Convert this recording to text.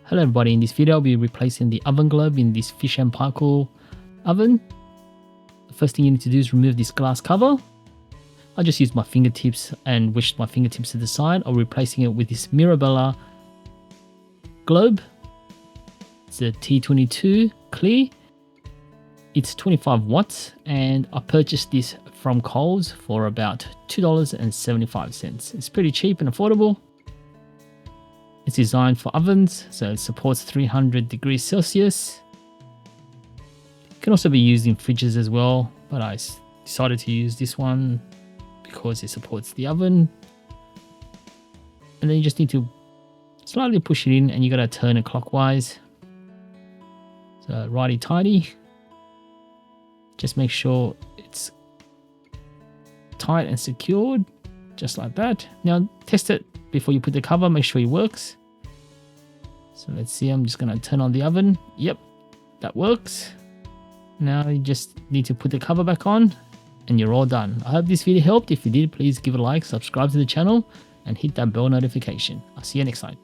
Hello everybody, in this video I'll be replacing the oven globe in this Fisher Paykel oven. The first thing you need to do is remove this glass cover. I just used my fingertips and wished my fingertips to the side. I'm replacing it with this Mirabella globe. It's a T22 clear. It's 25 watts and I purchased this from Coles for about $2.75. It's pretty cheap and affordable. It's designed for ovens, so it supports 300 degrees Celsius. It can also be used in fridges as well, but I decided to use this one because it supports the oven. And then you just need to slightly push it in and you got to turn it clockwise. So righty-tighty. Just make sure it's tight and secured, just like that. Now test it before you put the cover, make sure it works. So let's see, I'm just going to turn on the oven. Yep, that works. Now you just need to put the cover back on and you're all done. I hope this video helped. If you did, please give it a like, subscribe to the channel and hit that bell notification. I'll see you next time.